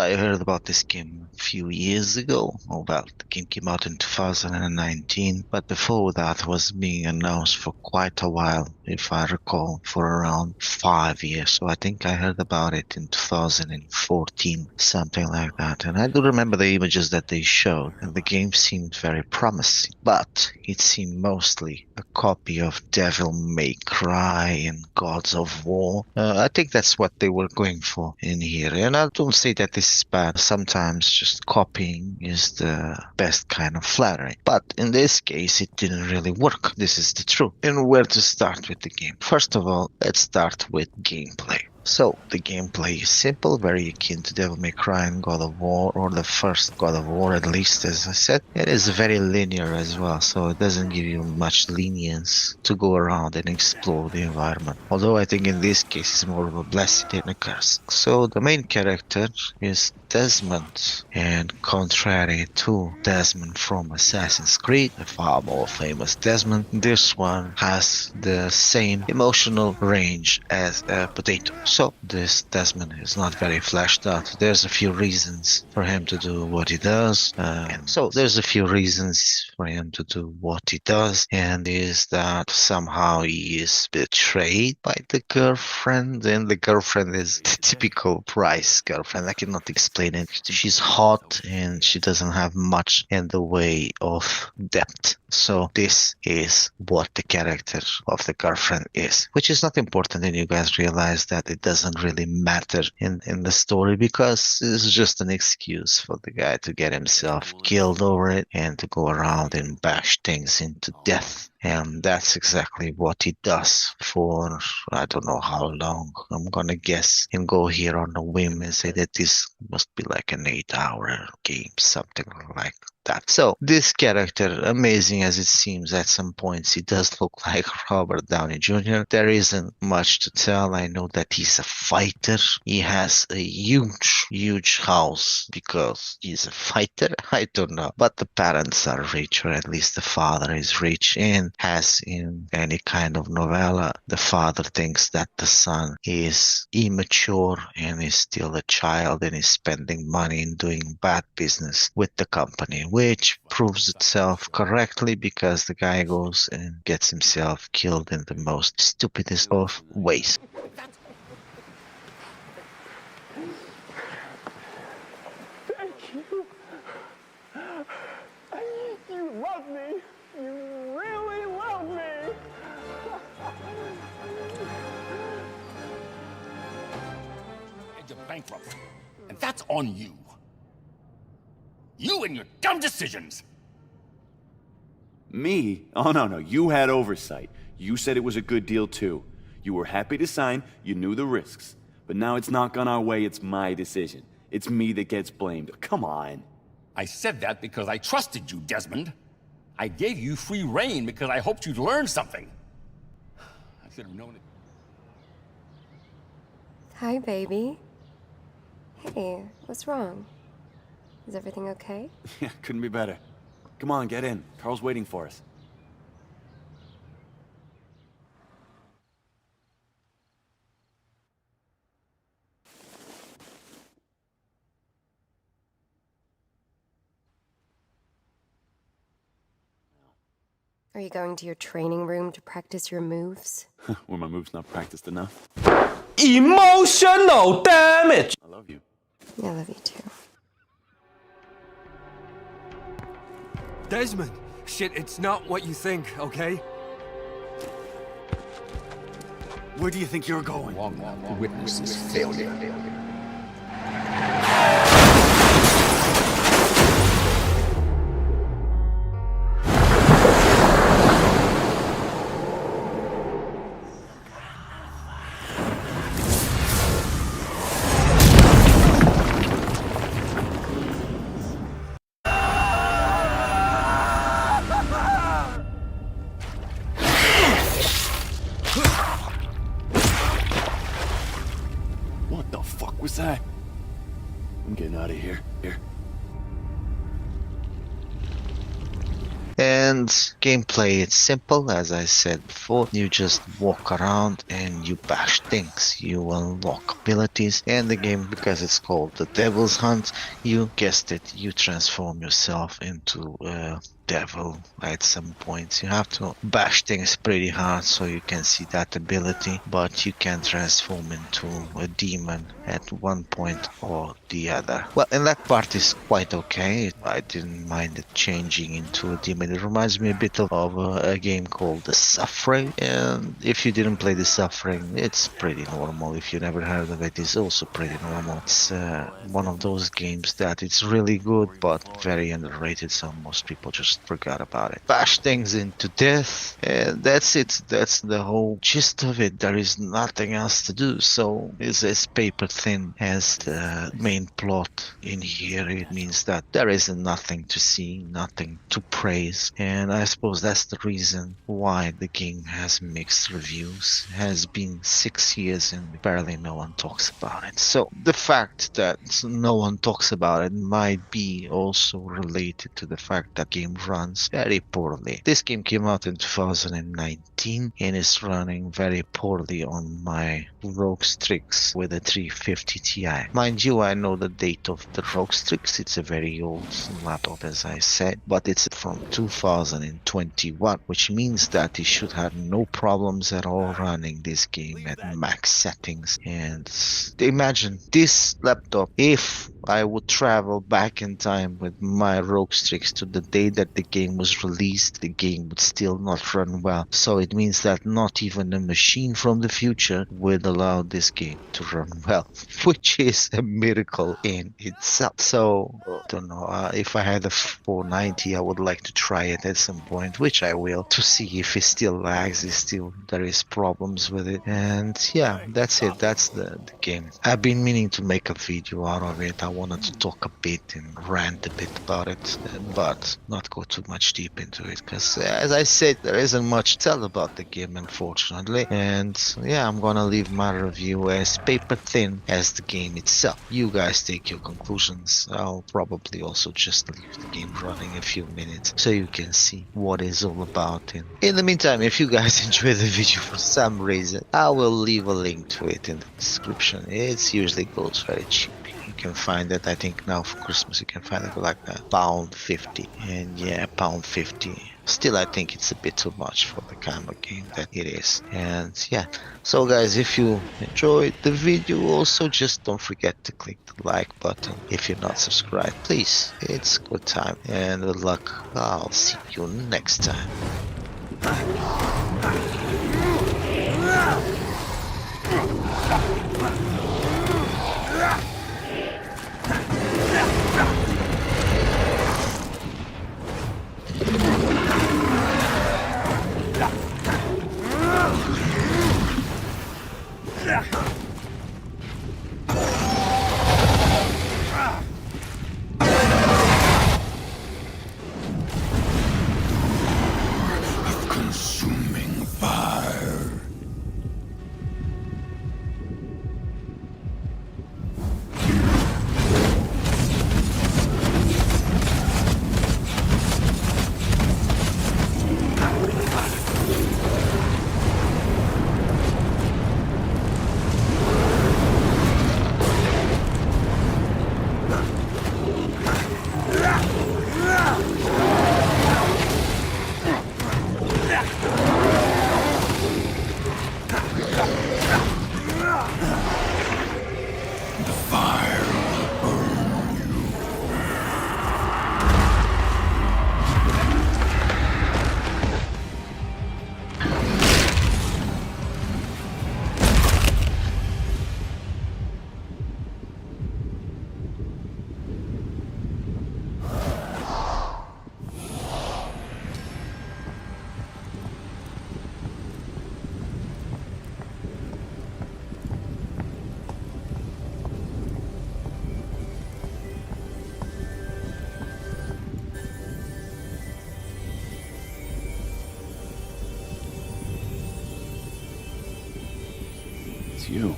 I heard about this game a few years ago. Oh, well, the game came out in 2019, but before that was being announced for quite a while, if I recall, for around 5 years. So I think I heard about it in 2014, something like that. And I do remember the images that they showed, and the game seemed very promising, but it seemed mostly a copy of Devil May Cry and Gods of War. I think that's what they were going for in here. And I don't say that this is bad. Sometimes just copying is the best kind of flattery. But in this case, it didn't really work. This is the truth. And where to start with the game? First of all, let's start with gameplay. So, the gameplay is simple, very akin to Devil May Cry and God of War, or the first God of War at least, as I said. It is very linear as well, so it doesn't give you much lenience to go around and explore the environment. Although I think in this case it's more of a blessing than a curse. So, the main character is Desmond, and contrary to Desmond from Assassin's Creed, the far more famous Desmond, this one has the same emotional range as a potato. So this Desmond is not very fleshed out. There's a few reasons for him to do what he does. And is that somehow he is betrayed by the girlfriend, and the girlfriend is the typical Price girlfriend. I cannot explain it. She's hot and she doesn't have much in the way of depth. So this is what the character of the girlfriend is, which is not important, and you guys realize that it doesn't really matter in the story, because it's just an excuse for the guy to get himself killed over it and to go around and bash things into death. And that's exactly what he does for I don't know how long. I'm gonna guess and go here on a whim and say that this must be like an 8-hour game, something like that. So this character, amazing as it seems at some points, he does look like Robert Downey Jr. There isn't much to tell. I know that he's a fighter. He has a huge house because he's a fighter. I don't know. But the parents are rich, or at least the father is rich. And as in any kind of novella, the father thinks that the son is immature and is still a child and is spending money and doing bad business with the company, which proves itself correctly because the guy goes and gets himself killed in the most stupidest of ways. Thank you. You love me. You really love me. And you're bankrupt. And that's on you. You and your dumb decisions. Me? Oh, no. You had oversight. You said it was a good deal, too. You were happy to sign, you knew the risks. But now it's not gone our way, it's my decision. It's me that gets blamed. Come on. I said that because I trusted you, Desmond. I gave you free rein because I hoped you'd learn something. I should have known it. Hi, baby. Hey, what's wrong? Is everything okay? Yeah, couldn't be better. Come on, get in. Carl's waiting for us. Are you going to your training room to practice your moves? Were my moves not practiced enough? Emotional damage. I love you. I love you too. Desmond! Shit, it's not what you think, okay? Where do you think you're going? Long witnesses failure. What the fuck was that? I'm getting out of here. And And gameplay, it's simple, as I said before. You just walk around and you bash things. You unlock abilities, and the game, because it's called the Devil's Hunt, you guessed it, you transform yourself into a devil at some points. You have to bash things pretty hard so you can see that ability, but you can transform into a demon at one point or the other. Well, and that part is quite okay. I didn't mind it changing into a demon. It reminds me a bit of a game called The Suffering, and if you didn't play The Suffering, it's pretty normal. If you never heard of it, it's also pretty normal. It's one of those games that it's really good, but very underrated, so most people just forgot about it. Bash things into death, and that's it. That's the whole gist of it. There is nothing else to do. So it's as paper thin as the main plot in here. It means that there is nothing to see, nothing to praise, and I suppose that's the reason why the game has mixed reviews. It has been 6 years and barely no one talks about it. So the fact that no one talks about it might be also related to the fact that game runs very poorly. This game came out in 2019 and is running very poorly on my ROG Strix with a 350 Ti. Mind you, I know the date of the ROG Strix. It's a very old laptop, as I said, but it's from 2021, which means that it should have no problems at all running this game at max settings. And imagine this laptop, if I would travel back in time with my ROG Strix to the day that the game was released, the game would still not run well. So it means that not even a machine from the future would allow this game to run well, which is a miracle in itself. So I don't know, if I had a 490, I would like to try it at some point, which I will, to see if it still lags, if still there is problems with it. And yeah, that's it. That's the game. I've been meaning to make a video out of it. I wanted to talk a bit and rant a bit about it, but not go too much deep into it, because as I said, there isn't much to tell about the game, unfortunately. And yeah, I'm gonna leave my review as paper thin as the game itself. You guys take your conclusions. I'll probably also just leave the game running a few minutes so you can see what it's all about. And in the meantime, if you guys enjoy the video for some reason, I will leave a link to it in the description. It usually goes very cheap. You can find it, I think now for Christmas you can find it for like £1.50, and yeah, £1.50. Still, I think it's a bit too much for the kind of game that it is. And yeah, so guys, if you enjoyed the video, also just don't forget to click the like button. If you're not subscribed, please, it's good time, and good luck. I'll see you next time. Consuming fire. It's you.